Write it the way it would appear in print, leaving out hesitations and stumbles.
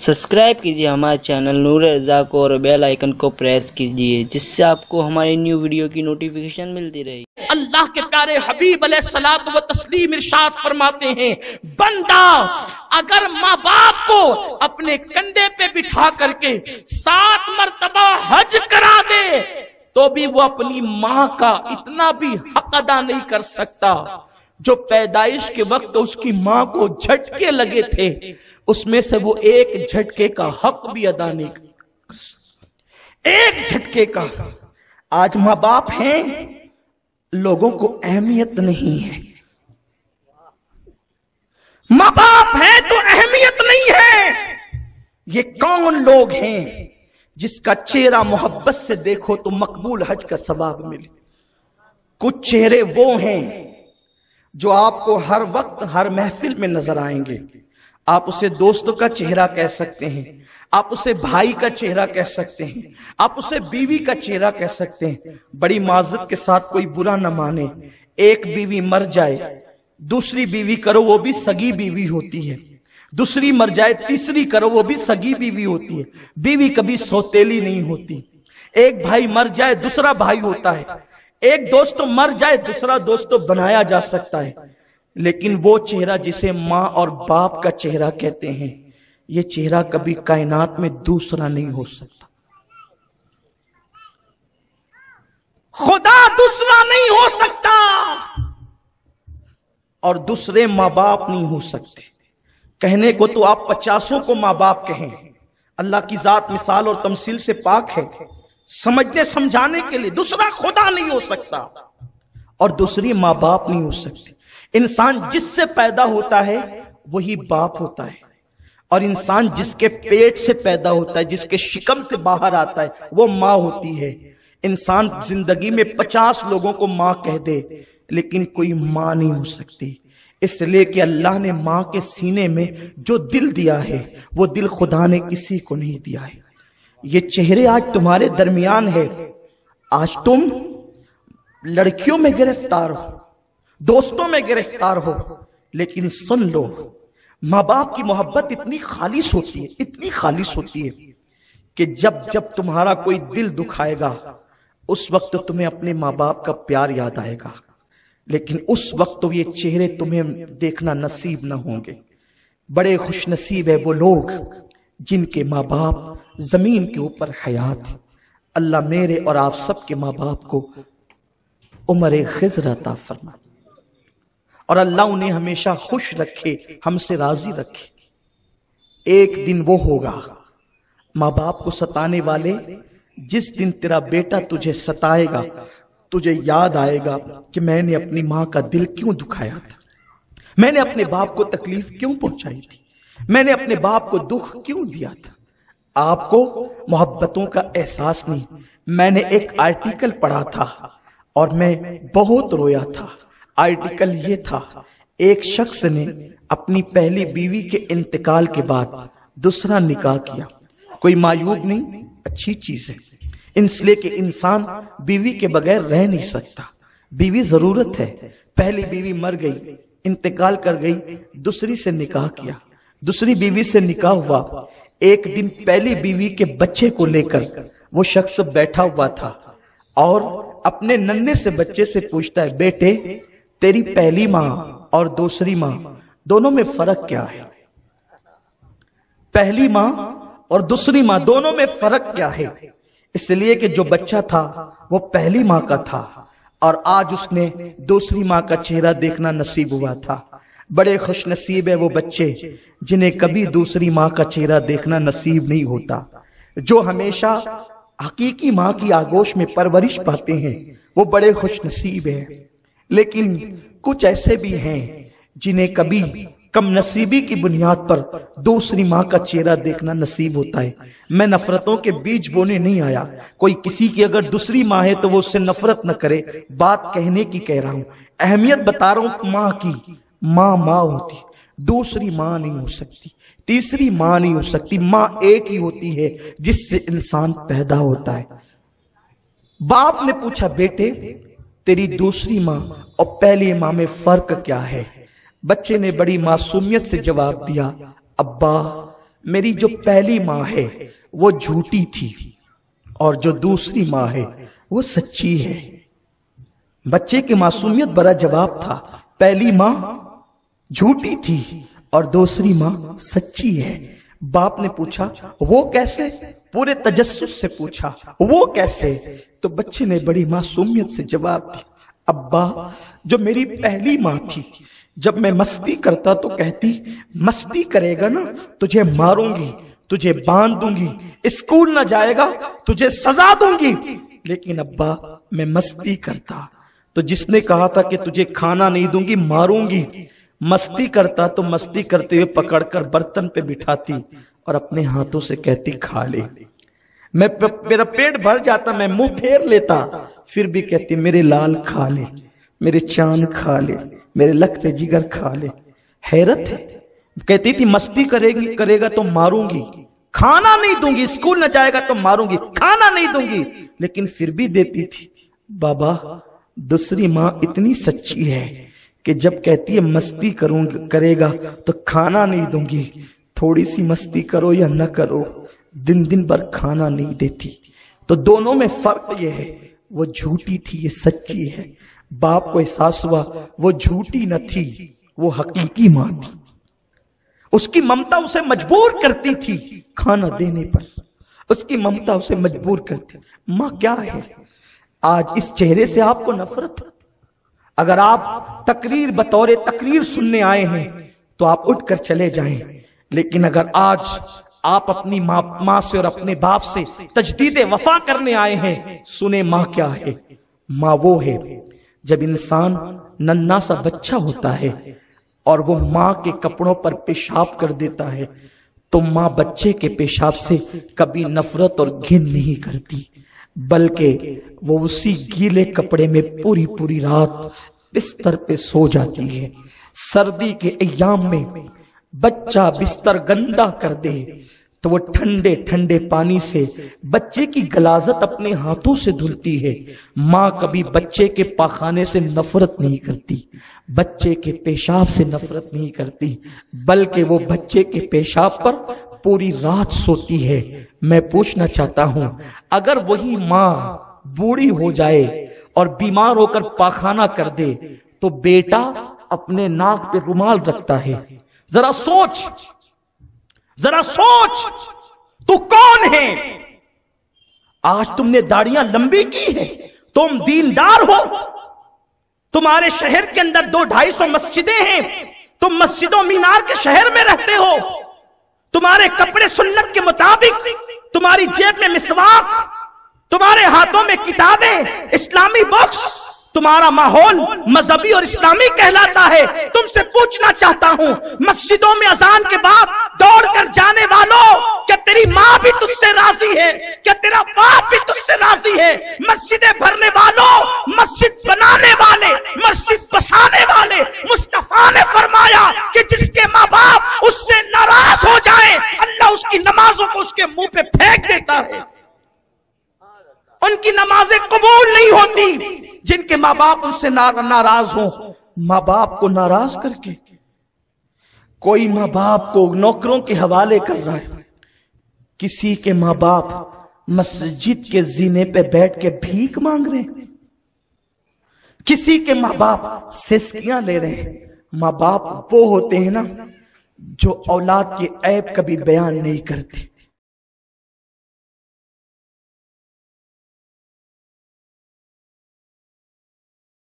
Subscribe कीजिए हमारे channel नूर रज़ा को और बेल आइकन को प्रेस कीजिए जिससे आपको हमारी न्यू वीडियो की नोटिफिकेशन मिलती रहे। अल्लाह के प्यारे हबीब अलैहिस्सलातु व तस्लीम इरशाद फरमाते हैं, बंदा अगर माँ बाप को अपने कंधे पे बिठा करके 7 मरतबा हज करा दे तो भी वो अपनी माँ का इतना भी हक अदा नहीं कर सकता जो पैदाइश के वक्त उसकी माँ को झटके लगे थे, उसमें से वो एक झटके का हक भी अदा नहीं कर। एक झटके का। आज माँ बाप हैं, लोगों को अहमियत नहीं है। माँ बाप है तो अहमियत नहीं है। ये कौन लोग हैं जिसका चेहरा मोहब्बत से देखो तो मकबूल हज का सवाब मिले। कुछ चेहरे वो हैं जो आपको हर वक्त हर महफिल में नजर आएंगे। आप उसे दोस्तों का चेहरा कह सकते हैं, आप उसे भाई का चेहरा कह सकते हैं, आप उसे बीवी का चेहरा कह सकते हैं। बड़ी माजरत के साथ कोई बुरा न माने, एक बीवी मर जाए दूसरी बीवी करो वो भी सगी बीवी होती है, दूसरी मर जाए तीसरी करो वो भी सगी बीवी होती है। बीवी कभी सौतेली नहीं होती। एक भाई मर जाए दूसरा भाई होता है, एक दोस्त तो मर जाए दूसरा दोस्त तो बनाया जा सकता है, लेकिन वो चेहरा जिसे माँ और बाप का चेहरा कहते हैं, ये चेहरा कभी कायनात में दूसरा नहीं हो सकता। खुदा दूसरा नहीं हो सकता और दूसरे माँ बाप नहीं हो सकते। कहने को तो आप 50 को माँ बाप कहें, अल्लाह की जात मिसाल और तमसील से पाक है। समझने समझाने के लिए दूसरा खुदा नहीं हो सकता और दूसरी माँ बाप नहीं हो सकती। इंसान जिससे पैदा होता है वही बाप होता है और इंसान जिसके पेट से पैदा होता है, जिसके शिकम से बाहर आता है, वो माँ होती है। इंसान जिंदगी में 50 लोगों को माँ कह दे लेकिन कोई माँ नहीं हो सकती, इसलिए कि अल्लाह ने माँ के सीने में जो दिल दिया है वो दिल खुदा ने किसी को नहीं दिया है। ये चेहरे आज तुम्हारे दरमियान है। आज तुम लड़कियों में गिरफ्तार हो, दोस्तों में गिरफ्तार हो, लेकिन सुन लो, माँ बाप की मोहब्बत इतनी खालिस होती है, इतनी खालिस होती है कि जब जब तुम्हारा कोई दिल दुखाएगा उस वक्त तो तुम्हें अपने माँ बाप का प्यार याद आएगा, लेकिन उस वक्त तो ये चेहरे तुम्हें देखना नसीब न होंगे। बड़े खुशनसीब है वो लोग जिनके माँ बाप जमीन के ऊपर हयात है। अल्लाह मेरे और आप सबके माँ बाप को उम्र खिज़र अता फरमा और अल्लाह उन्हें हमेशा खुश रखे, हमसे राजी रखे। एक दिन वो होगा माँ बाप को सताने वाले, जिस दिन तेरा बेटा तुझे सताएगा तुझे याद आएगा कि मैंने अपनी माँ का दिल क्यों दुखाया था, मैंने अपने बाप को तकलीफ क्यों पहुंचाई थी, मैंने अपने बाप को दुख क्यों दिया था। आपको मोहब्बतों का एहसास नहीं। मैंने एक आर्टिकल पढ़ा था और मैं बहुत रोया था। आर्टिकल ये था, एक शख्स ने अपनी पहली बीवी के इंतकाल के बाद दूसरा निकाह किया। कोई मायूब नहीं, अच्छी चीज है, इसलिए कि इंसान बीवी के बगैर रह नहीं सकता, बीवी जरूरत है। पहली बीवी मर गई, इंतकाल कर गई, दूसरी से निकाह किया, दूसरी बीवी से निकाह हुआ। एक दिन पहली बीवी के बच्चे को लेकर वो शख्स बैठा हुआ था और अपने नन्हे से बच्चे से पूछता है, बेटे तेरी पहली माँ और दूसरी माँ दोनों में फर्क क्या है? पहली माँ और दूसरी माँ दोनों में फर्क क्या है? इसलिए कि जो बच्चा था वो पहली माँ का था और आज उसने दूसरी माँ का चेहरा देखना नसीब हुआ था। बड़े खुश नसीब है वो बच्चे जिन्हें कभी दूसरी माँ का चेहरा देखना नसीब नहीं होता, जो हमेशा हकीकी माँ की आगोश में परवरिश पाते हैं, वो बड़े खुश नसीब है। लेकिन कुछ ऐसे भी हैं जिन्हें कभी कम नसीबी की बुनियाद पर दूसरी माँ का चेहरा देखना नसीब होता है। मैं नफरतों के बीज बोने नहीं आया। कोई किसी की अगर दूसरी माँ है तो वो उससे नफरत न करे, बात कहने की कह रहा हूं, अहमियत बता रहा हूं माँ की। माँ माँ होती, दूसरी माँ नहीं हो सकती, तीसरी माँ नहीं हो सकती। माँ एक ही होती है जिससे इंसान पैदा होता है। बाप ने पूछा, बेटे तेरी दूसरी माँ और पहली माँ में फर्क क्या है? बच्चे ने बड़ी मासूमियत से जवाब दिया, अब्बा मेरी जो पहली माँ है वो झूठी थी और जो दूसरी माँ है वो सच्ची है। बच्चे की मासूमियत भरा जवाब था, पहली माँ झूठी थी और दूसरी माँ सच्ची है। बाप ने पूछा वो कैसे? पूरे तजस्सुस से पूछा वो कैसे? तो बच्चे ने बड़ी मासूमियत से जवाब दिया, अब्बा जो मेरी पहली माँ थी, जब मैं मस्ती करता तो कहती मस्ती करेगा ना तुझे मारूंगी, तुझे बांध दूंगी, स्कूल ना जाएगा तुझे सजा दूंगी। लेकिन अब्बा मैं मस्ती करता तो जिसने कहा था कि तुझे खाना नहीं दूंगी मारूंगी, मस्ती करता तो मस्ती करते हुए पकड़कर बर्तन पे बिठाती और अपने हाथों से कहती खा ले। मेरा पेट भर जाता, मैं मुंह फेर लेता, फिर भी कहती मेरे लाल खा ले, मेरे चांद खा ले, मेरे लखते जिगर खा ले। हैरत है, कहती थी मस्ती करेगा तो मारूंगी, खाना नहीं दूंगी, स्कूल न जाएगा तो मारूंगी, खाना नहीं दूंगी, लेकिन फिर भी देती थी। बाबा दूसरी माँ इतनी सच्ची है कि जब कहती है मस्ती करेगा तो खाना नहीं दूंगी, थोड़ी सी मस्ती करो या न करो दिन दिन भर खाना नहीं देती। तो दोनों में फर्क ये है, वो झूठी थी ये सच्ची है। बाप को एहसास हुआ वो झूठी न थी, वो हकीकी माँ थी। उसकी ममता उसे मजबूर करती थी खाना देने पर, उसकी ममता उसे मजबूर करती। माँ क्या है? आज इस चेहरे से आपको नफरत? अगर आप तकरीर बतौर तकरीर सुनने आए हैं तो आप उठकर चले जाएं, लेकिन अगर आज आप अपनी माँ से और अपने बाप से तजदीद वफा करने आए हैं, सुने माँ क्या है। माँ वो है जब इंसान नन्हा सा बच्चा होता है और वो माँ के कपड़ों पर पेशाब कर देता है, तो माँ बच्चे के पेशाब से कभी नफरत और घिन नहीं करती, बल्कि वो उसी गीले कपड़े में पूरी पूरी रात बिस्तर पे सो जाती है। सर्दी के अय्याम में बच्चा बिस्तर गंदा कर दे तो वो ठंडे ठंडे पानी से बच्चे की गलाजत अपने हाथों से धुलती है। माँ कभी बच्चे के पाखाने से नफरत नहीं करती, बच्चे के पेशाब से नफरत नहीं करती, बल्कि वो बच्चे के पेशाब पर पूरी रात सोती है। मैं पूछना चाहता हूं, अगर वही माँ बूढ़ी हो जाए और बीमार होकर पाखाना कर दे तो बेटा अपने नाक पे रुमाल रखता है। जरा सोच, जरा सोच, तू कौन है? आज तुमने दाढ़ियां लंबी की है, तुम दीनदार हो, तुम्हारे शहर के अंदर 200-250 मस्जिदें हैं, तुम मस्जिदों मीनार के शहर में रहते हो, तुम्हारे कपड़े सुन्नत के मुताबिक, तुम्हारी जेब में मिसवाक, तुम्हारे हाथों में किताबें, इस्लामी बुक्स, तुम्हारा माहौल मजहबी और इस्लामी कहलाता है। तुमसे पूछना चाहता हूं, मस्जिदों में अजान के बाद दौड़कर जाने वालों, क्या तेरी माँ भी तुझसे राजी है? क्या तेरा बाप भी तुझसे राजी है? मस्जिदें भरने वालों, मस्जिद बनाने वाले, मस्जिद बसाने वाले, मुस्तफा ने फरमाया कि जिसके माँ बाप उससे नाराज हो जाए, अल्लाह उसकी नमाजों को उसके मुंह पे फेंक देता है। उनकी नमाजें कबूल नहीं होती जिनके माँ बाप उनसे नाराज हो। माँ बाप को नाराज करके कोई माँ बाप को नौकरों के हवाले कर रहा है, किसी के माँ बाप मस्जिद के जीने पे बैठ के भीख मांग रहे हैं, किसी के माँ बाप सिसकियां ले रहे हैं। माँ बाप वो होते हैं ना जो औलाद के ऐब कभी बयान नहीं करते,